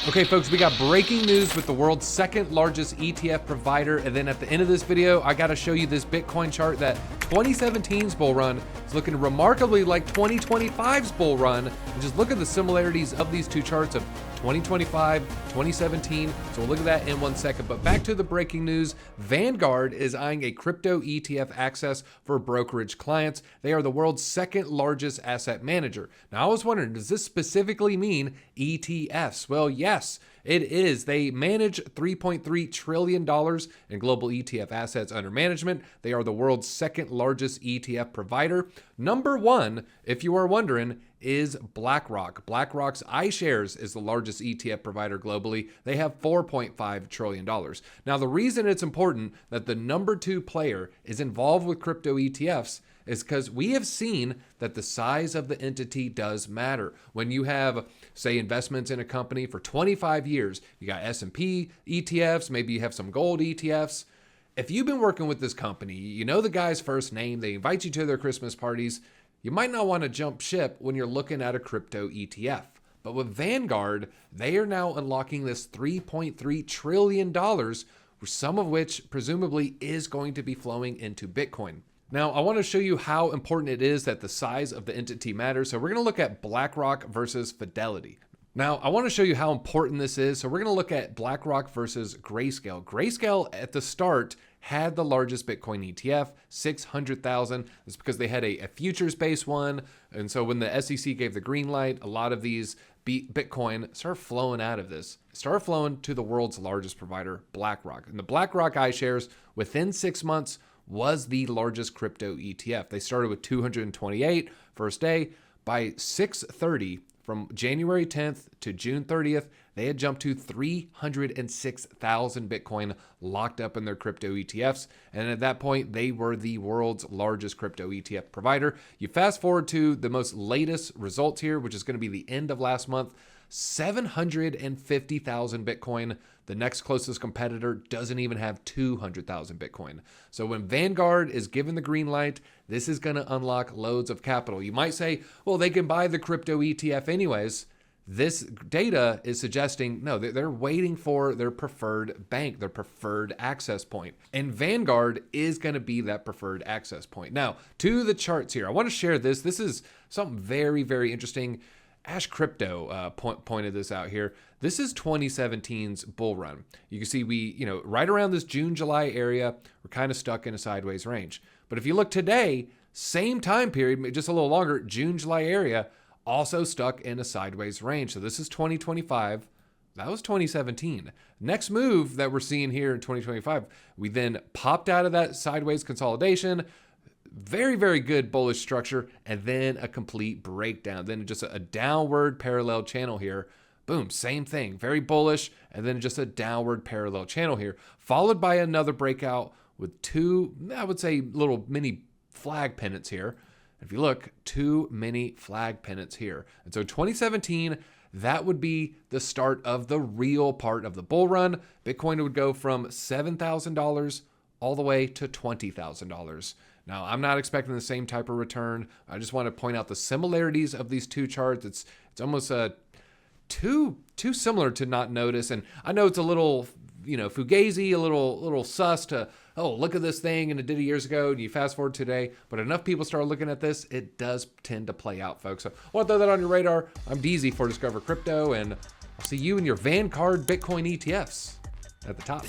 Okay, folks, we got breaking news with the world's second largest ETF provider. And then at the end of this video, I got to show you this Bitcoin chart that 2017's bull run is looking remarkably like 2025's bull run. And just look at the similarities of these two charts of 2025, 2017. So we'll look at that in 1 second. But back to the breaking news. Vanguard is eyeing a crypto ETF access for brokerage clients. They are the world's second largest asset manager. Now, I was wondering, does this specifically mean ETFs? Well, yes, it is. They manage $3.3 trillion in global ETF assets under management. They are the world's second largest ETF provider. Number one, if you are wondering, is Blackrock. Blackrock's iShares is the largest ETF provider globally. They have $4.5 trillion. Now, the reason it's important that the number two player is involved with crypto ETFs is because we have seen that the size of the entity does matter. When you have, say, investments in a company for 25 years, you got S&P ETFs, maybe you have some gold ETFs. If you've been working with this company, you know the guy's first name, they invite you to their Christmas parties, you might not want to jump ship when you're looking at a crypto ETF. But with Vanguard, they are now unlocking this $3.3 trillion, some of which presumably is going to be flowing into Bitcoin. Now, I want to show you how important it is that the size of the entity matters. So we're going to look at Blackrock versus Fidelity. Now, I want to show you how important this is. So we're going to look at Blackrock versus Grayscale. Grayscale at the start had the largest Bitcoin ETF, 600,000. That's because they had a futures-based one. And so when the SEC gave the green light, a lot of these Bitcoin started flowing out of this, started flowing to the world's largest provider, Blackrock. And the Blackrock iShares, within 6 months, was the largest crypto ETF. They started with 228 first day. By 6:30, from January 10th to June 30th, they had jumped to 306,000 Bitcoin locked up in their crypto ETFs. And at that point, they were the world's largest crypto ETF provider. You fast forward to the most latest results here, which is going to be the end of last month, 750,000 Bitcoin. The next closest competitor doesn't even have 200,000 Bitcoin. So when Vanguard is given the green light, this is going to unlock loads of capital. You might say, well, they can buy the crypto ETF anyways. This data is suggesting, no, they're waiting for their preferred bank, their preferred access point. And Vanguard is going to be that preferred access point. Now, to the charts here, I want to share this. This is something very, very interesting. Ash Crypto pointed this out here. This is 2017's bull run. You can see right around this June, July area, we're kind of stuck in a sideways range. But if you look today, same time period, just a little longer, June, July area, also stuck in a sideways range. So this is 2025. That was 2017. Next move that we're seeing here in 2025, we then popped out of that sideways consolidation, very, very good bullish structure, and then a complete breakdown. Then just a downward parallel channel here. Boom, same thing, very bullish, and then just a downward parallel channel here, followed by another breakout with two, I would say, little mini flag pennants here. If you look, two mini flag pennants here. And so 2017, that would be the start of the real part of the bull run. Bitcoin would go from $7,000 all the way to $20,000. Now, I'm not expecting the same type of return. I just want to point out the similarities of these two charts. It's almost too similar to not notice. And I know it's a little, fugazi, a little sus to, oh, look at this thing and it did it years ago, and you fast forward today. But enough people start looking at this, it does tend to play out, folks. So I want to throw that on your radar. I'm DZ for Discover Crypto, and I'll see you in your Vanguard Bitcoin ETFs at the top.